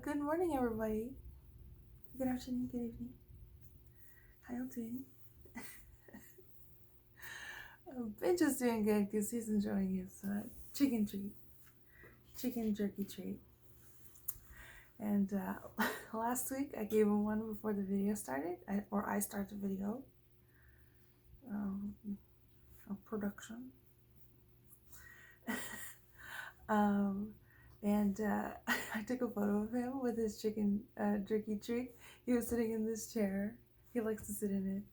Good morning, everybody. Good afternoon, good evening. How y'all doing? Benj is doing good because he's enjoying his chicken treat, chicken jerky treat. And last week I gave him one before the video started, or I started the video um, production. um, and I took a photo of him with his chicken jerky treat. He was sitting in this chair. He likes to sit in it.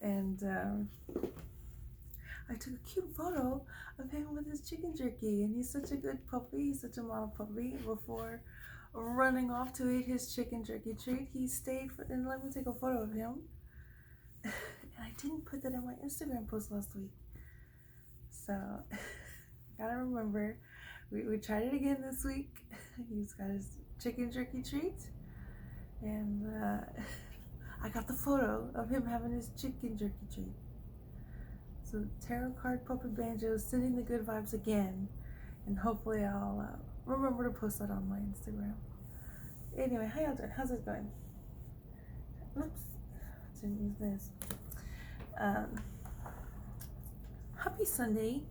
And I took a cute photo of him with his chicken jerky, and he's such a good puppy. He's such a model puppy. Before running off to eat his chicken jerky treat, he stayed and let me take a photo of him. And I didn't put that in my Instagram post last week, so gotta remember. We tried it again this week. He's got his chicken jerky treat, and I got the photo of him having his chicken jerky treat. So tarot card puppy banjo is sending the good vibes again, and hopefully I'll remember to post that on my Instagram. Anyway, how y'all doing? How's it going? Oops, didn't use this. Happy Sunday.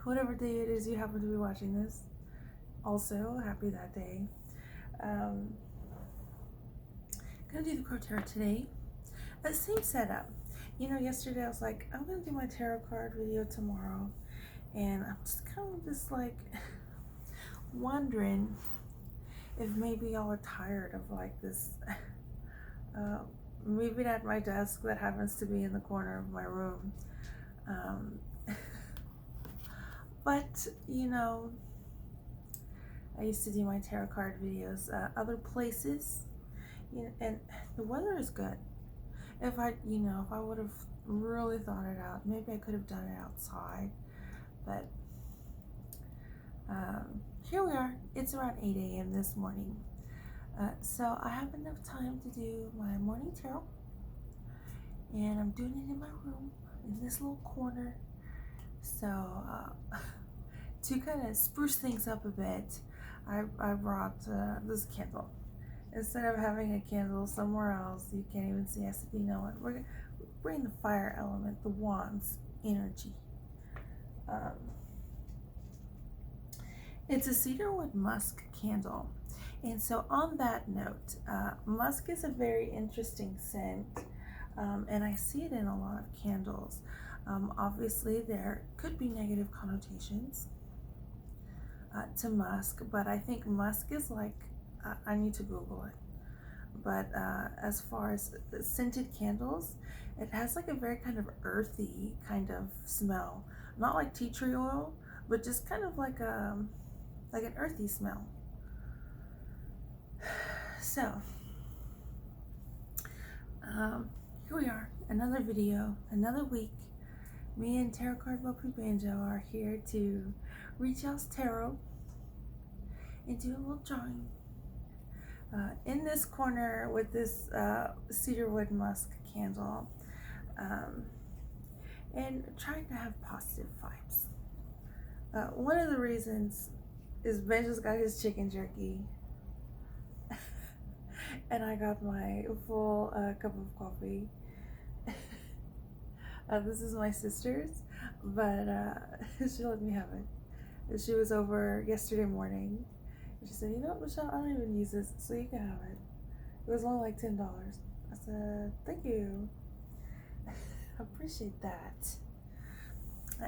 Whatever day it is you happen to be watching this, also happy that day. Gonna do the crow tarot today. Same setup. You know, yesterday I was like, I'm gonna do my tarot card video tomorrow, and I'm just like wondering if maybe y'all are tired of like this moving at my desk that happens to be in the corner of my room. But you know, I used to do my tarot card videos other places, you know, and the weather is good. If I would have really thought it out, maybe I could have done it outside. But here we are. It's around 8 a.m. this morning. So I have enough time to do my morning tarot. And I'm doing it in my room, in this little corner. So to kind of spruce things up a bit, I brought this candle. Instead of having a candle somewhere else you can't even see, I said, you know what, we're going to bring the fire element, the wands energy. It's a cedarwood musk candle. And so on that note, musk is a very interesting scent, and I see it in a lot of candles. Obviously, there could be negative connotations to musk, but I think musk is like, I need to Google it. But as far as scented candles, it has like a very kind of earthy kind of smell. Not like tea tree oil, but just kind of like an earthy smell. So, here we are, another video, another week. Me and Tarot Card Puppy Banjo are here to read y'all's tarot and do a little drawing. In this corner with this cedarwood musk candle, and trying to have positive vibes. One of the reasons is Benja's got his chicken jerky, and I got my full cup of coffee. This is my sister's, but she let me have it. She was over yesterday morning. She said, you know what, Michelle, I don't even use this, so you can have it. It was only like $10. I said, thank you. I appreciate that.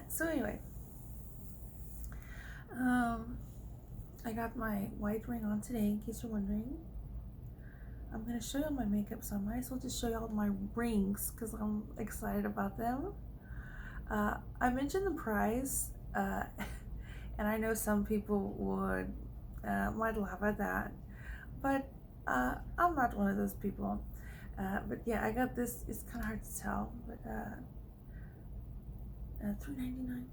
So anyway, I got my white ring on today, in case you're wondering. I'm going to show you my makeup, so I might as well just show you all my rings, because I'm excited about them. I mentioned the price, and I know some people might laugh at that, but I'm not one of those people. But yeah, I got this. It's kind of hard to tell, but $3.99.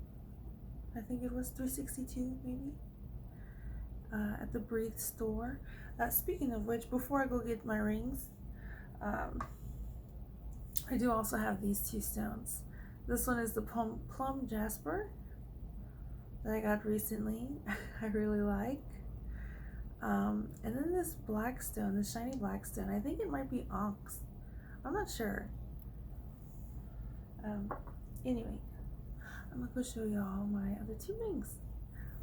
I think it was $3.62 maybe at the Breathe store. Speaking of which, before I go get my rings, I do also have these two stones. This one is the plum jasper. that I got recently. I really like. And then this black stone, this shiny black stone. I think it might be onyx. I'm not sure. Anyway, I'm gonna go show y'all my other two rings.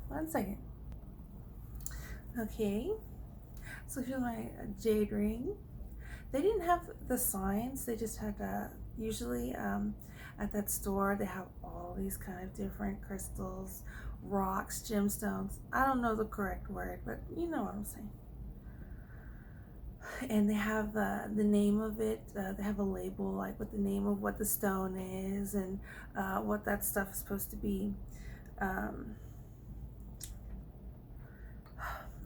1 second. Okay, so here's my jade ring. They didn't have the signs. They just had usually at that store they have all these kind of different crystals, rocks, gemstones. I don't know the correct word, but you know what I'm saying. And they have the name of it. They have a label like with the name of what the stone is and what that stuff is supposed to be.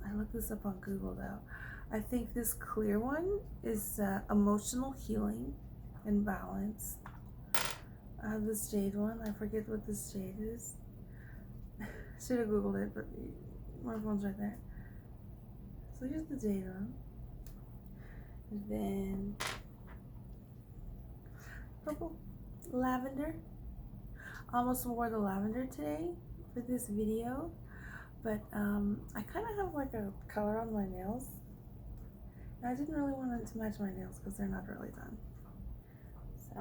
I looked this up on Google though. I think this clear one is emotional healing and balance. I have this jade one. I forget what this jade is. Should have Googled it, but my phone's right there. So here's the jade one. And then purple, lavender. I almost wore the lavender today for this video, but I kind of have like a color on my nails. And I didn't really want it to match my nails because they're not really done. So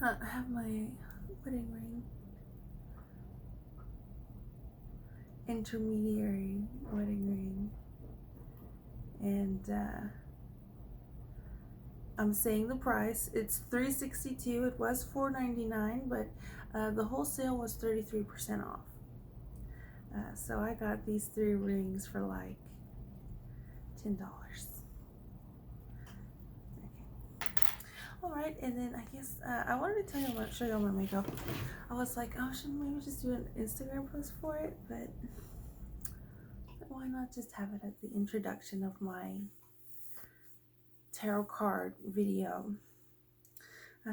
I have my wedding ring, intermediary wedding ring, and I'm saying the price. It's $362. It was $499, but the wholesale was 33% off. So I got these 3 rings for like $10. Okay. All right, and then I guess I wanted to show you all my makeup. I was like, oh, should maybe just do an Instagram post for it, but why not just have it at the introduction of my tarot card video.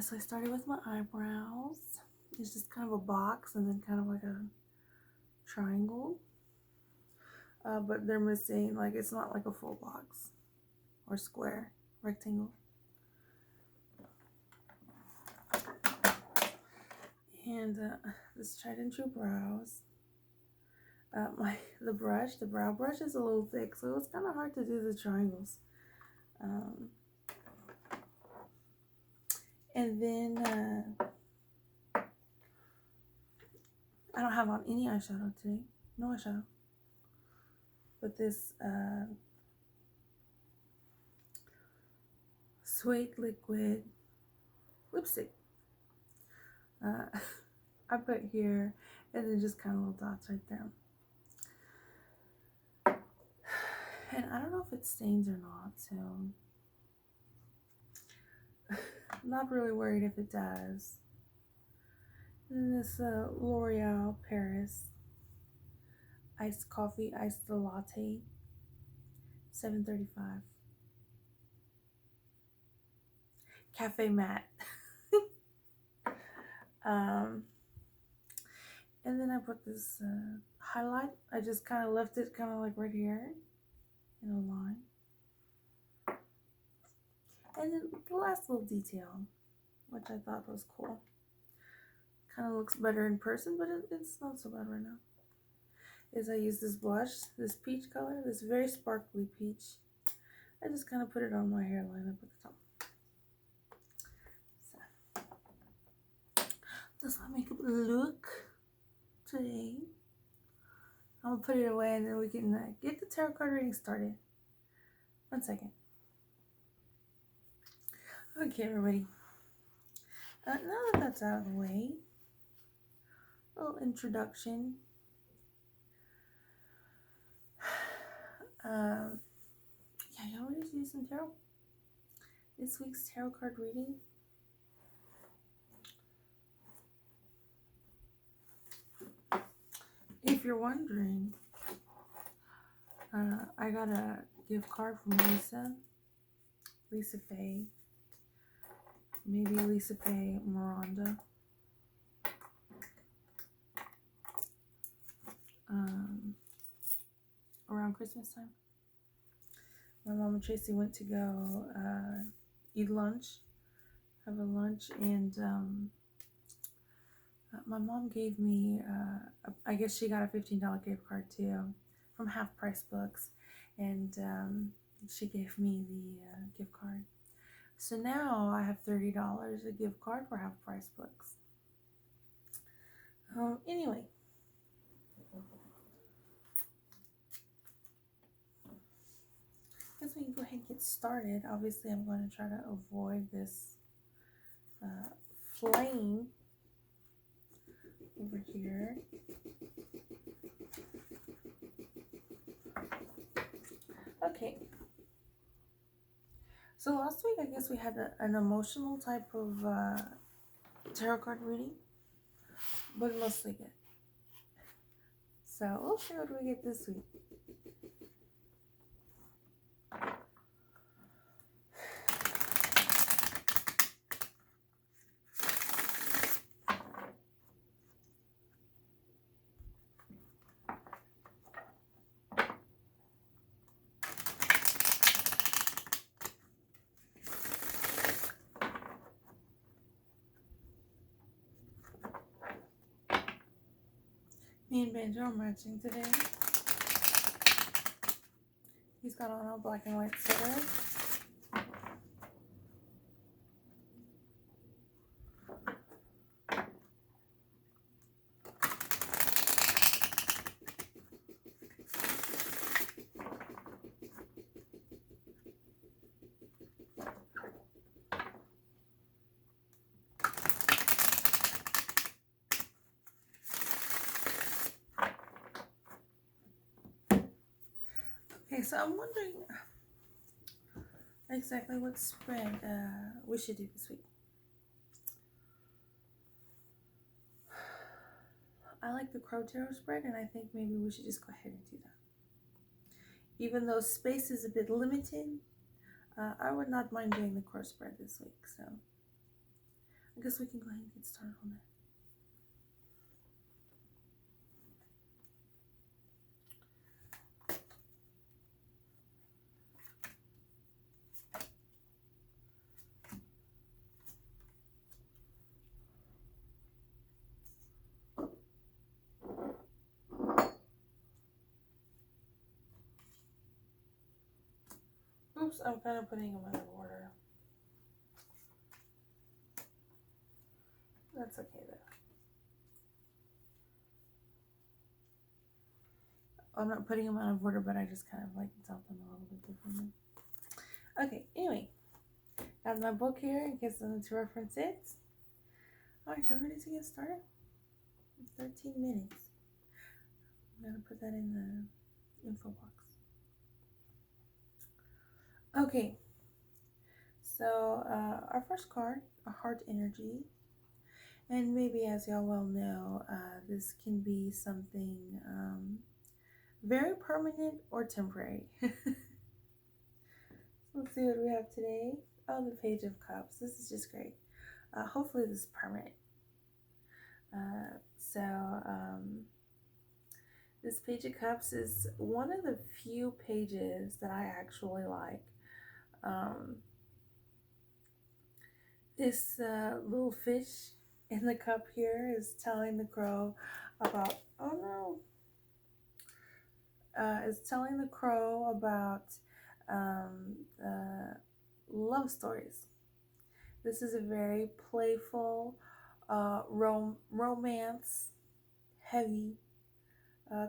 So I started with my eyebrows. It's just kind of a box and then kind of like a triangle, but they're missing, like it's not like a full box or square, rectangle. And this tried and true brows. The brow brush is a little thick, so it was kind of hard to do the triangles. And then I don't have on any eyeshadow today. No eyeshadow. But this Suede liquid lipstick. I put here and then just kind of little dots right there. And I don't know if it stains or not, so I'm not really worried if it does. And then this L'Oreal Paris iced coffee, iced latte, $7.35. Cafe matte. And then I put this highlight. I just kind of left it kind of like right here in a line. And then the last little detail, which I thought was cool. Kind of looks better in person, but it's not so bad right now. Is I use this blush, this peach color, this very sparkly peach. I just kind of put it on my hairline up at the top. So that's my makeup look today. I'm gonna put it away and then we can get the tarot card reading started. 1 second. Okay, everybody. Now that that's out of the way, a little introduction. Yeah, y'all ready to do some tarot? This week's tarot card reading. If you're wondering, I got a gift card from Lisa Faye. Maybe Lisa Faye Miranda. Around Christmas time. My mom and Tracy went to go eat lunch, have a lunch, and My mom gave me, I guess she got a $15 gift card too from Half Price Books, and she gave me the gift card. So now I have $30 a gift card for Half Price Books. Anyway, I guess we can go ahead and get started. Obviously, I'm going to try to avoid this flame over here. Okay. So last week, I guess we had an emotional type of tarot card reading, but mostly good. So we'll see what we get this week. Me and Benjo are matching today. He's got on a black and white sweater. Okay, so I'm wondering exactly what spread we should do this week. I like the Crow Tarot spread, and I think maybe we should just go ahead and do that. Even though space is a bit limited, I would not mind doing the Crow spread this week, so I guess we can go ahead and get started on that. Oops, I'm kind of putting them out of order. That's okay though. I'm not putting them out of order, but I just kind of like to tell them a little bit differently. Okay, anyway, got my book here in case I need to reference it. Alright, y'all ready to get started? 13 minutes. I'm gonna put that in the info box. Okay, so our first card, a heart energy. And maybe as y'all well know, this can be something very permanent or temporary. Let's see what we have today. Oh, the Page of Cups. This is just great. Hopefully this is permanent. This Page of Cups is one of the few pages that I actually like. This little fish in the cup here is telling the crow about, is telling the crow about love stories. This is a very playful, romance heavy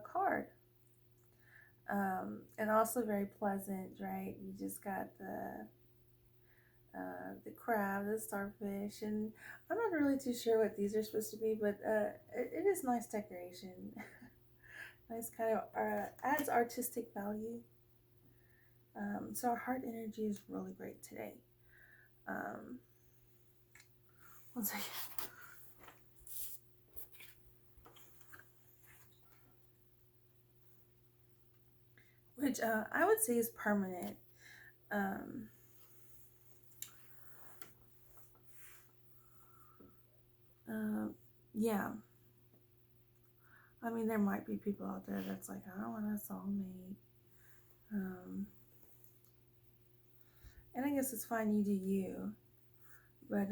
card. And also very pleasant, right? You just got the crab, the starfish, and I'm not really too sure what these are supposed to be, but it is nice decoration. Nice kind of adds artistic value. So our heart energy is really great today. One second. Which I would say is permanent. Yeah. I mean, there might be people out there that's like, I don't want a soulmate. And I guess it's fine, you do you. But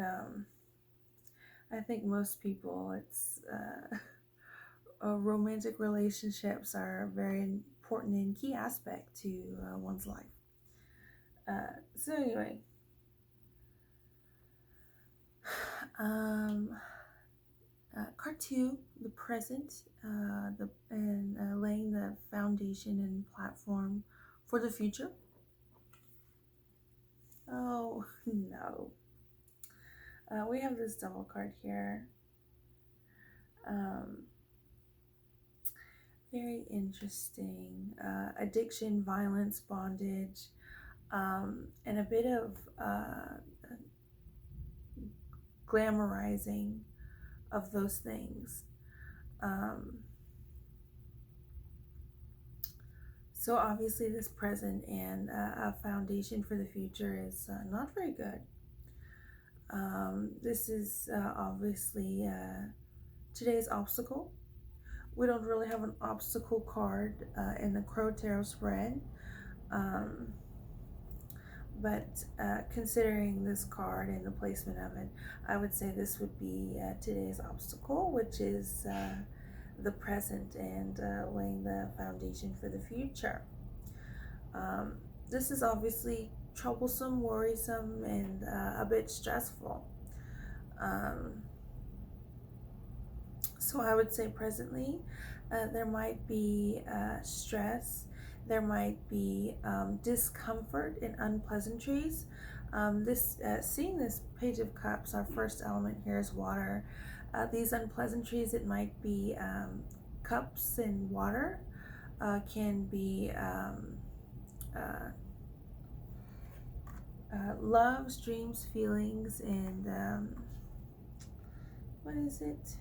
I think most people, it's romantic relationships are a very important and key aspect to one's life. So anyway, um, Part two, the present, laying the foundation and platform for the future. Oh no, we have this double card here. Um, Very interesting. Addiction, violence, bondage, and a bit of glamorizing of those things. Um, so obviously, this present and a foundation for the future is not very good. This is obviously today's obstacle. We don't really have an obstacle card in the Crow Tarot spread. Um, but considering this card and the placement of it, I would say this would be today's obstacle, which is the present and laying the foundation for the future. Um, this is obviously troublesome, worrisome, and a bit stressful. Um, so I would say presently there might be stress, there might be discomfort and unpleasantries. Seeing this Page of Cups, our first element here is water. These unpleasantries, it might be cups and water, can be loves, dreams, feelings, and what is it?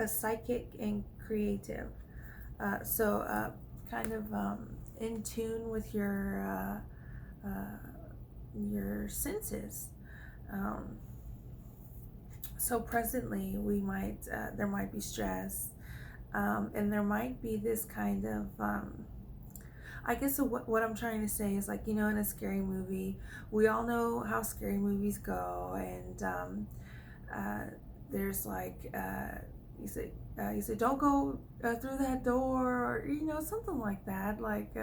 A psychic and creative. So kind of in tune with your senses. Um, so presently, we might there might be stress, and there might be this kind of I guess what I'm trying to say is, like, in a scary movie, we all know how scary movies go, and uh, there's like you say don't go through that door, or something like that, like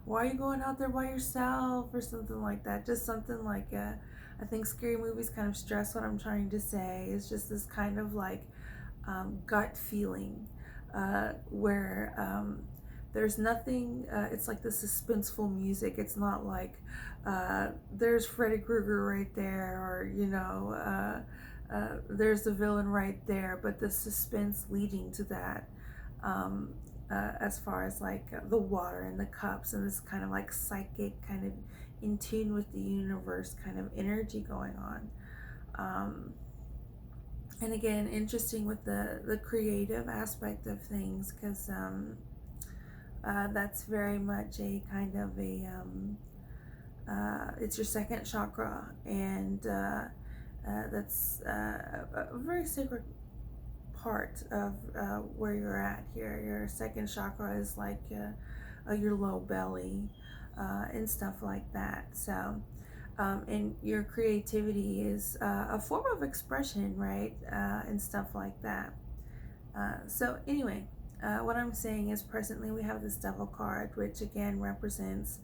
why are you going out there by yourself, or something like that, just something like I think scary movies kind of stress what I'm trying to say. It's just this kind of like gut feeling where there's nothing, it's like the suspenseful music. It's not like there's Freddy Krueger right there, or there's the villain right there, but the suspense leading to that, as far as like the water and the cups and this kind of like psychic, kind of in tune with the universe kind of energy going on. And again, interesting with the creative aspect of things, because that's very much a kind of it's your second chakra, and that's a very sacred part of where you're at here. Your second chakra is like your low belly and stuff like that. So, and your creativity is a form of expression, right? And stuff like that. So, anyway, what I'm saying is presently we have this Devil card, which again represents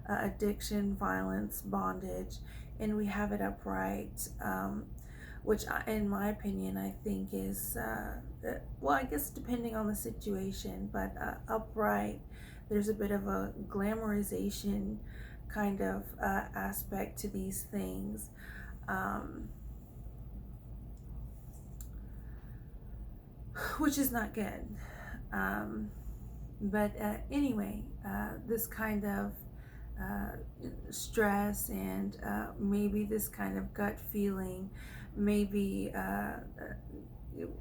addiction, violence, bondage, and we have it upright, which, in my opinion, I think is, well, I guess depending on the situation, but upright, there's a bit of a glamorization kind of aspect to these things. Which is not good. But anyway, this kind of stress and maybe this kind of gut feeling, maybe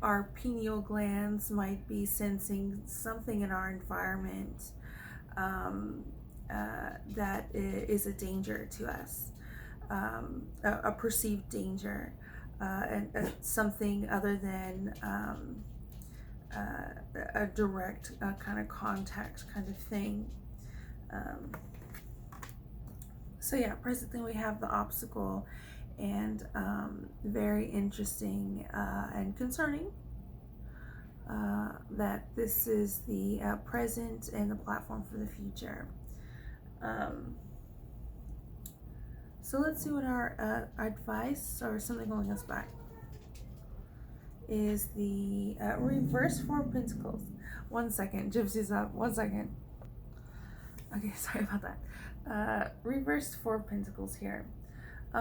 our pineal glands might be sensing something in our environment that is a danger to us, a perceived danger, and something other than a direct kind of contact kind of thing. Um, so yeah, presently we have the obstacle, and very interesting and concerning that this is the present and the platform for the future. Um, so let's see what our advice or something holding us back is. The reverse four of pentacles. 1 second, Gypsy's up. 1 second. Okay, sorry about that. Reverse four of pentacles here.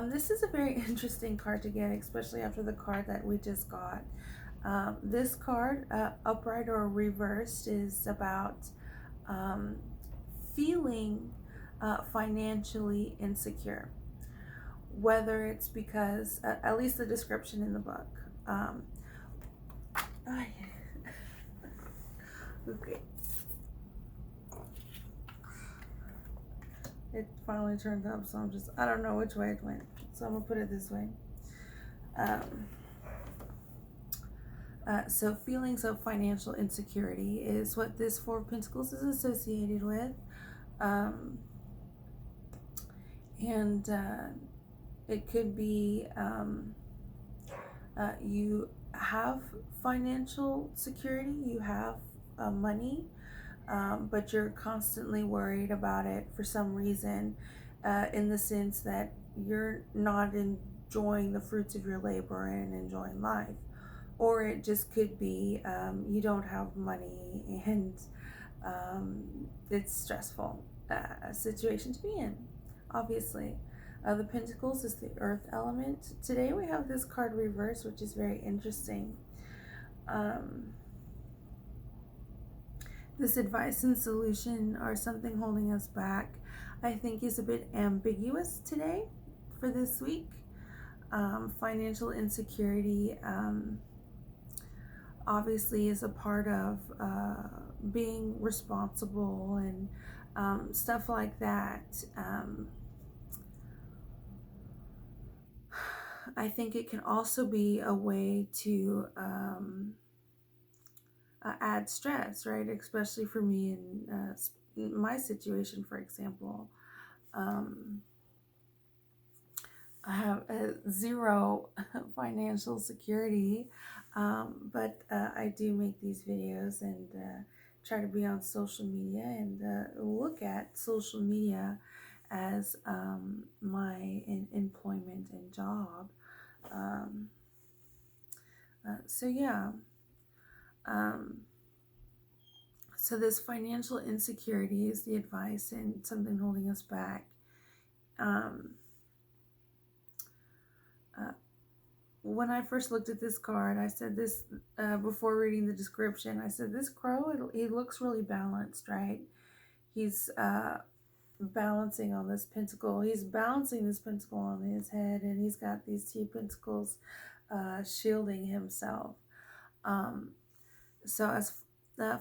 This is a very interesting card to get, especially after the card that we just got. This card, upright or reversed, is about feeling financially insecure. Whether it's because, at least the description in the book. Okay. It finally turned up, so I don't know which way it went. So I'm gonna put it this way. So feelings of financial insecurity is what this Four of Pentacles is associated with. And it could be you have financial security, you have money, but you're constantly worried about it for some reason, in the sense that you're not enjoying the fruits of your labor and enjoying life. Or it just could be you don't have money, and it's stressful situation to be in, obviously. The Pentacles is the earth element. Today we have this card reversed, which is very interesting. This advice and solution or something holding us back, I think, is a bit ambiguous today for this week. Financial insecurity obviously is a part of being responsible and stuff like that. I think it can also be a way to add stress, right? Especially for me in my situation, for example. I have zero financial security, but I do make these videos and try to be on social media and look at social media as my employment and job. So yeah. So this financial insecurity is the advice and something holding us back. When I first looked at this card, I said this before reading the description. I said this crow, he looks really balanced, right? He's balancing on this pentacle. He's balancing this pentacle on his head, and he's got these two pentacles shielding himself. So as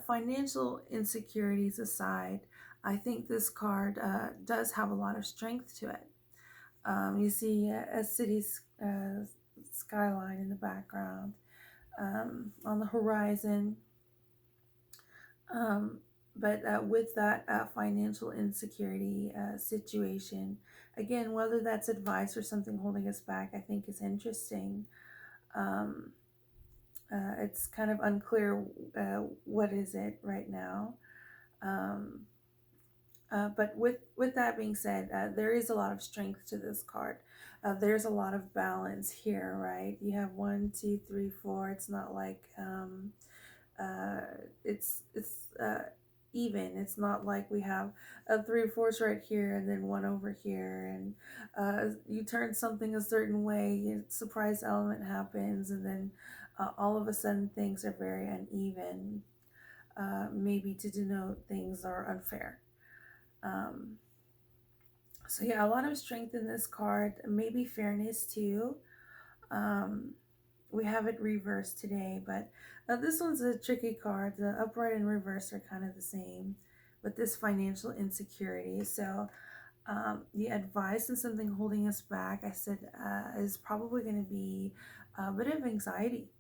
financial insecurities aside, I think this card does have a lot of strength to it. You see a city skyline in the background, on the horizon. But with that financial insecurity situation, again, whether that's advice or something holding us back, I think is interesting. It's kind of unclear what is it right now. But with that being said, there is a lot of strength to this card. There's a lot of balance here, right? You have 1, 2, 3, 4. It's not like it's even. It's not like we have 3 4s right here and then 1 over here, and you turn something a certain way, a surprise element happens, and then all of a sudden things are very uneven, maybe to denote things are unfair. So yeah, a lot of strength in this card, maybe fairness too. We have it reversed today, but this one's a tricky card. The upright and reverse are kind of the same with this financial insecurity. So the advice and something holding us back, I said, is probably going to be a bit of anxiety.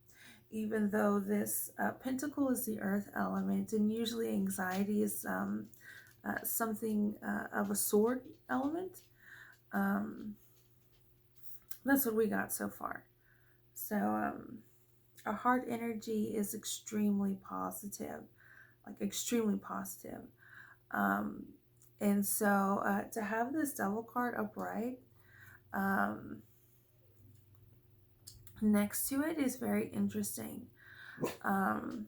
Even though this pentacle is the earth element, and usually anxiety is something of a sword element. Um, that's what we got so far. So our heart energy is extremely positive, like extremely positive. Um, and so to have this devil card upright um, next to it is very interesting. Um,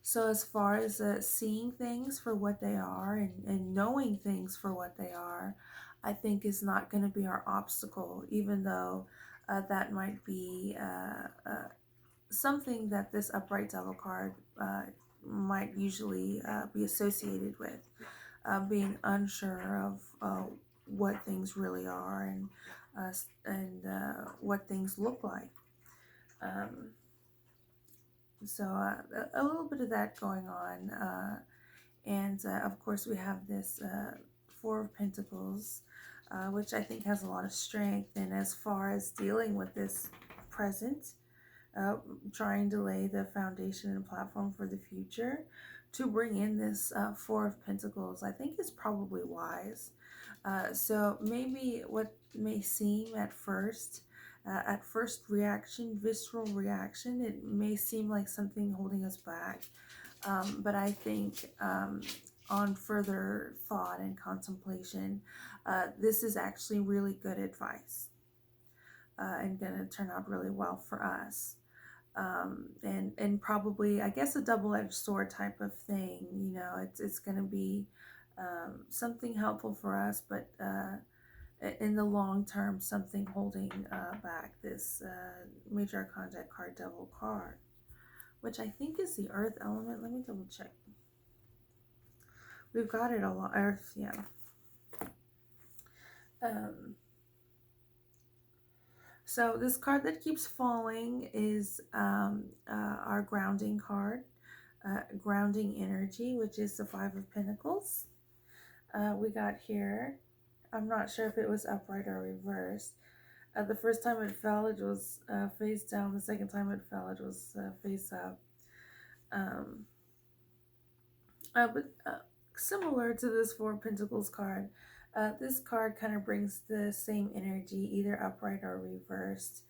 so as far as seeing things for what they are and knowing things for what they are, I think is not going to be our obstacle, even though that might be something that this upright devil card might usually be associated with, being unsure of what things really are and what things look like. Um, so a little bit of that going on, and of course we have this Four of Pentacles, which I think has a lot of strength. And as far as dealing with this present, uh, trying to lay the foundation and platform for the future, to bring in this Four of Pentacles, I think is probably wise. So maybe what may seem at first reaction, visceral reaction, it may seem like something holding us back. But I think on further thought and contemplation, this is actually really good advice and going to turn out really well for us. And probably, I guess, a double-edged sword type of thing. It's going to be something helpful for us, but in the long term, something holding back this major arcana deck card, devil card, which I think is the earth element. Let me double check. We've got it a lot. Earth, yeah. So this card that keeps falling is our grounding card, grounding energy, which is the Five of Pentacles. We got here, I'm not sure if it was upright or reversed. The first time it fell, it was face down. The second time it fell, it was face up. But similar to this Four of Pentacles card, this card kind of brings the same energy, either upright or reversed.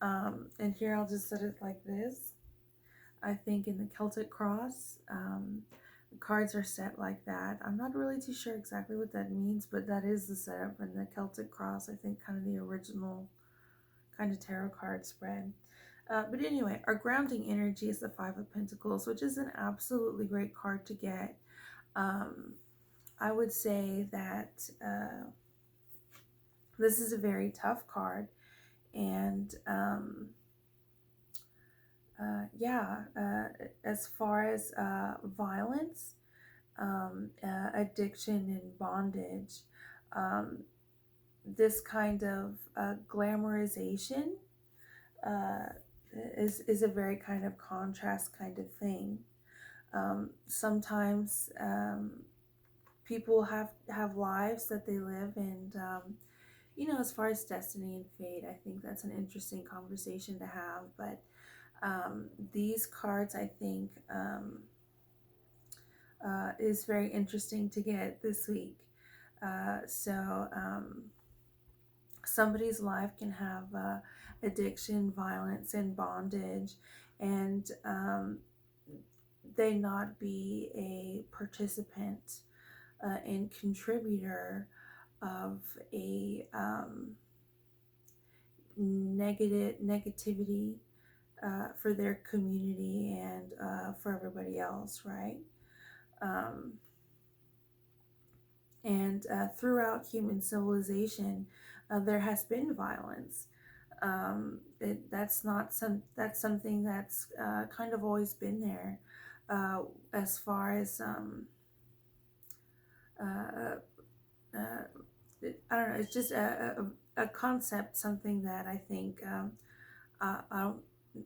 And here I'll just set it like this. I think in the Celtic cross, the cards are set like that. I'm not really too sure exactly what that means, but that is the setup in the Celtic cross. I think kind of the original kind of tarot card spread. But anyway, our grounding energy is the Five of Pentacles, which is an absolutely great card to get. I would say that this is a very tough card. And as far as violence, addiction, and bondage, this kind of glamorization is a very kind of contrast kind of thing. Sometimes people have lives that they live, and as far as destiny and fate, I think that's an interesting conversation to have. But these cards, I think, is very interesting to get this week. So somebody's life can have addiction, violence, and bondage, and they not be a participant and contributor of a negativity for their community and for everybody else, right? And throughout human civilization, there has been violence. That's something that's kind of always been there, as far as I don't know. It's just a concept, something that I think I'm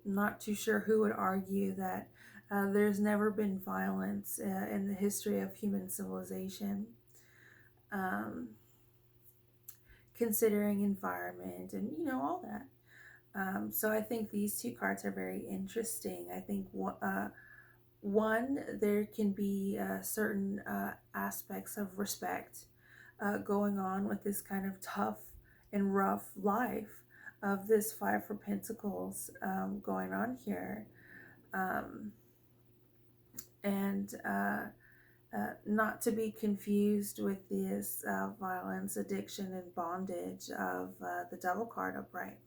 not too sure who would argue that there's never been violence in the history of human civilization. Considering environment and all that. So I think these two cards are very interesting. I think one, there can be certain aspects of respect going on with this kind of tough and rough life of this Five for Pentacles going on here. Um, and not to be confused with this violence, addiction, and bondage of the Devil card upright.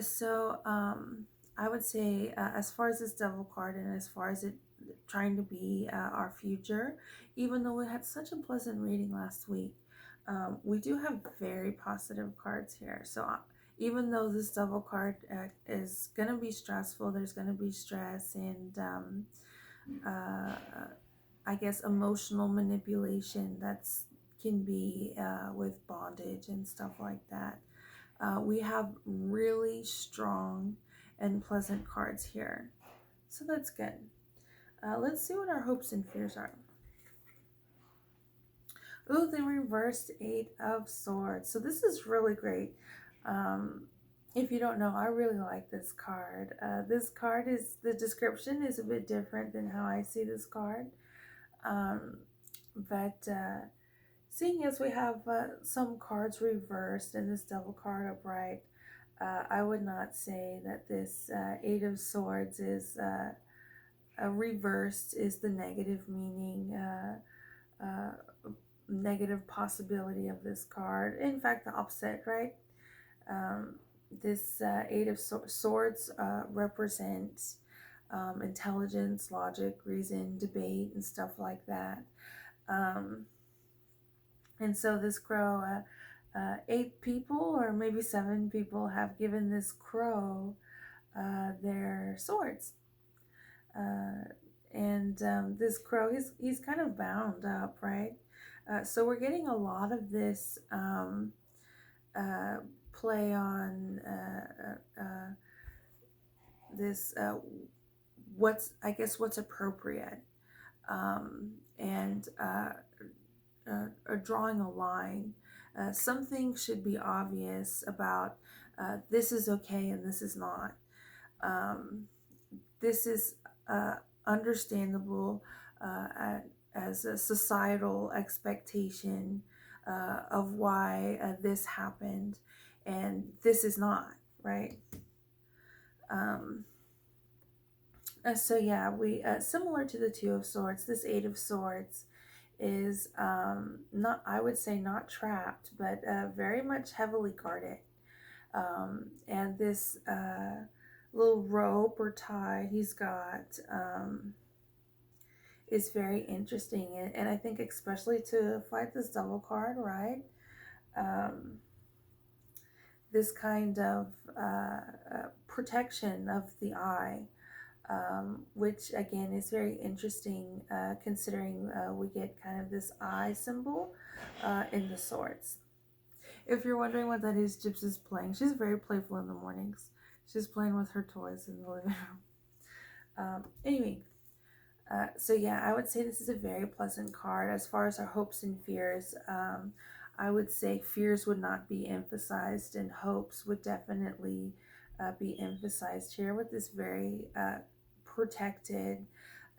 So I would say, as far as this Devil card and as far as it trying to be our future, even though we had such a pleasant reading last week, we do have very positive cards here. So even though this Devil card is going to be stressful, there's going to be stress and I guess emotional manipulation that's can be with bondage and stuff like that. We have really strong and pleasant cards here. So that's good. Let's see what our hopes and fears are. Ooh, the reversed Eight of Swords. So this is really great. If you don't know, I really like this card. This card is, the description is a bit different than how I see this card. But seeing as we have some cards reversed and this Devil card upright, I would not say that this Eight of Swords is reversed is the negative meaning, negative possibility of this card. In fact, the opposite, right? This Eight of Swords represents intelligence, logic, reason, debate, and stuff like that. And so this crow, 8 people or maybe 7 people have given this crow their swords. And this crow, he's kind of bound up, right? So we're getting a lot of this play on this what's appropriate, and drawing a line. Something should be obvious about this is okay and this is not. This is understandable as a societal expectation of why this happened, and this is not, right? So yeah, we similar to the Two of Swords, this Eight of Swords is not, I would say, not trapped, but very much heavily guarded. And this little rope or tie he's got is very interesting, and I think especially to fight this Devil card, right? This kind of protection of the eye, which again is very interesting, considering we get kind of this eye symbol in the swords. If you're wondering what that is, Gypsy's playing. She's very playful in the mornings. She's playing with her toys in the living room. Anyway, so yeah, I would say this is a very pleasant card. As far as our hopes and fears, I would say fears would not be emphasized and hopes would definitely be emphasized here with this very protected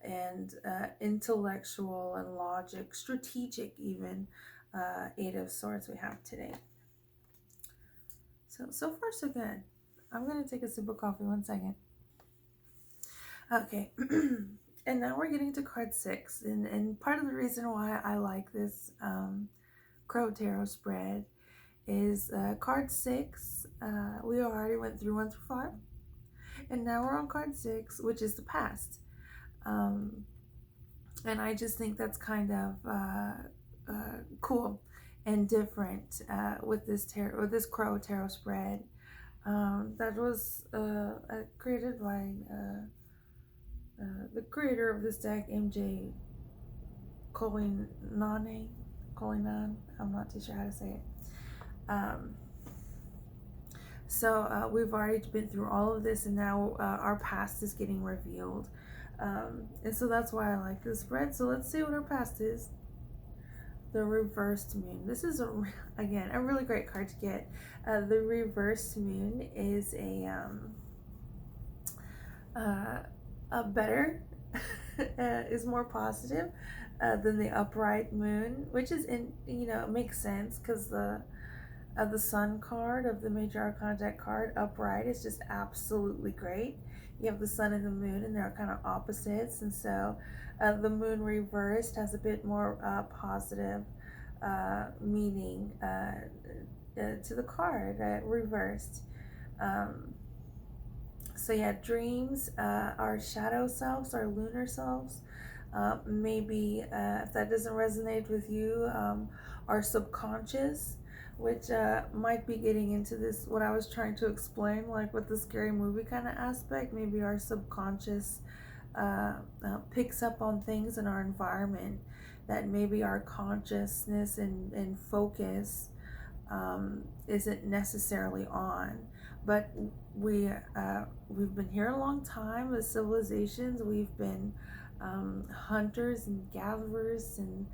and intellectual and logic, strategic even, Eight of Swords we have today. So far so good. I'm going to take a sip of coffee 1 second. Okay. And now we're getting to card 6. And part of the reason why I like this Crow Tarot spread is card 6. We already went through 1 through 5. And now we're on card 6, which is the past. And I just think that's kind of cool and different with this Crow Tarot spread. That was created by the creator of this deck, MJ Colinan. I'm not too sure how to say it. So we've already been through all of this, and now our past is getting revealed. And so that's why I like this spread. So let's see what our past is. The reversed moon. This is again a really great card to get. The reversed moon is a uh, better, is more positive than the upright moon, which is in, it makes sense because the sun card of the major arcana deck card upright is just absolutely great. You have the sun and the moon, and they're kind of opposites, and so the moon reversed has a bit more positive meaning to the card reversed. Um, so yeah, dreams, our shadow selves, our lunar selves. Maybe if that doesn't resonate with you, our subconscious, which might be getting into this, what I was trying to explain, like with the scary movie kind of aspect. Maybe our subconscious picks up on things in our environment that maybe our consciousness and focus isn't necessarily on. But we've been here a long time as civilizations. We've been hunters and gatherers, and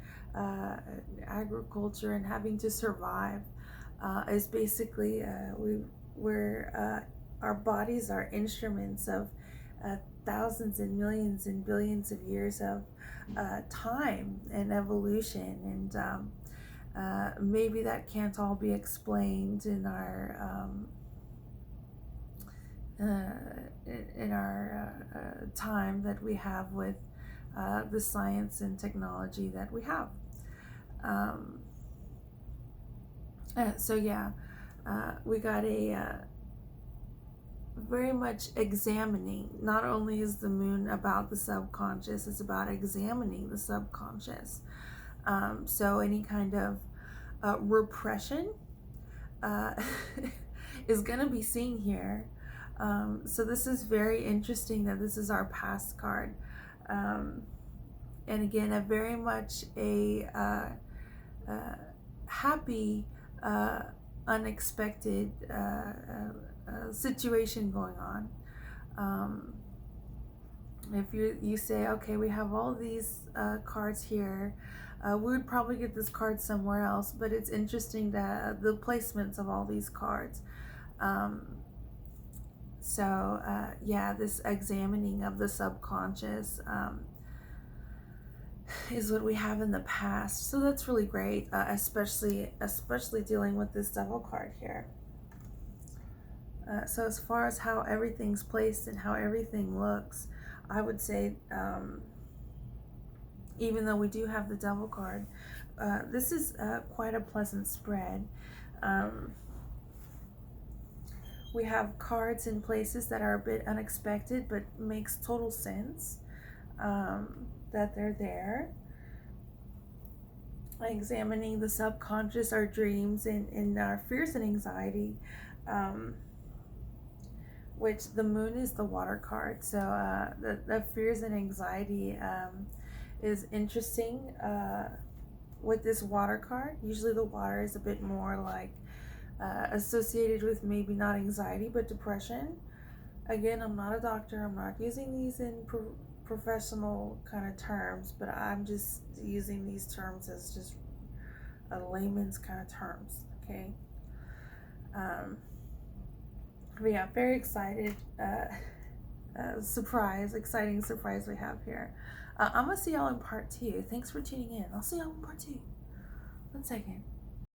agriculture and having to survive is basically our bodies are instruments of thousands and millions and billions of years of time and evolution, and maybe that can't all be explained in our time that we have with the science and technology that we have. Um, so yeah, we got a very much examining. Not only is the moon about the subconscious, it's about examining the subconscious. So any kind of repression uh, is going to be seen here. So this is very interesting that this is our past card. And again, a very much a happy, unexpected situation going on. If you say, okay, we have all these cards here, we would probably get this card somewhere else, but it's interesting that the placements of all these cards. Yeah, this examining of the subconscious is what we have in the past. So that's really great, especially dealing with this devil card here. So as far as how everything's placed and how everything looks, I would say, even though we do have the devil card, this is quite a pleasant spread. We have cards in places that are a bit unexpected, but makes total sense that they're there. Examining the subconscious, our dreams, and our fears and anxiety, which the moon is the water card. So the fears and anxiety is interesting with this water card. Usually the water is a bit more like associated with maybe not anxiety but depression. Again, I'm not a doctor. I'm not using these in professional kind of terms, but I'm just using these terms as just a layman's kind of terms. Okay. But yeah, very excited. Exciting surprise we have here. I'm gonna see y'all in part 2. Thanks for tuning in. I'll see y'all in part 2. 1 second.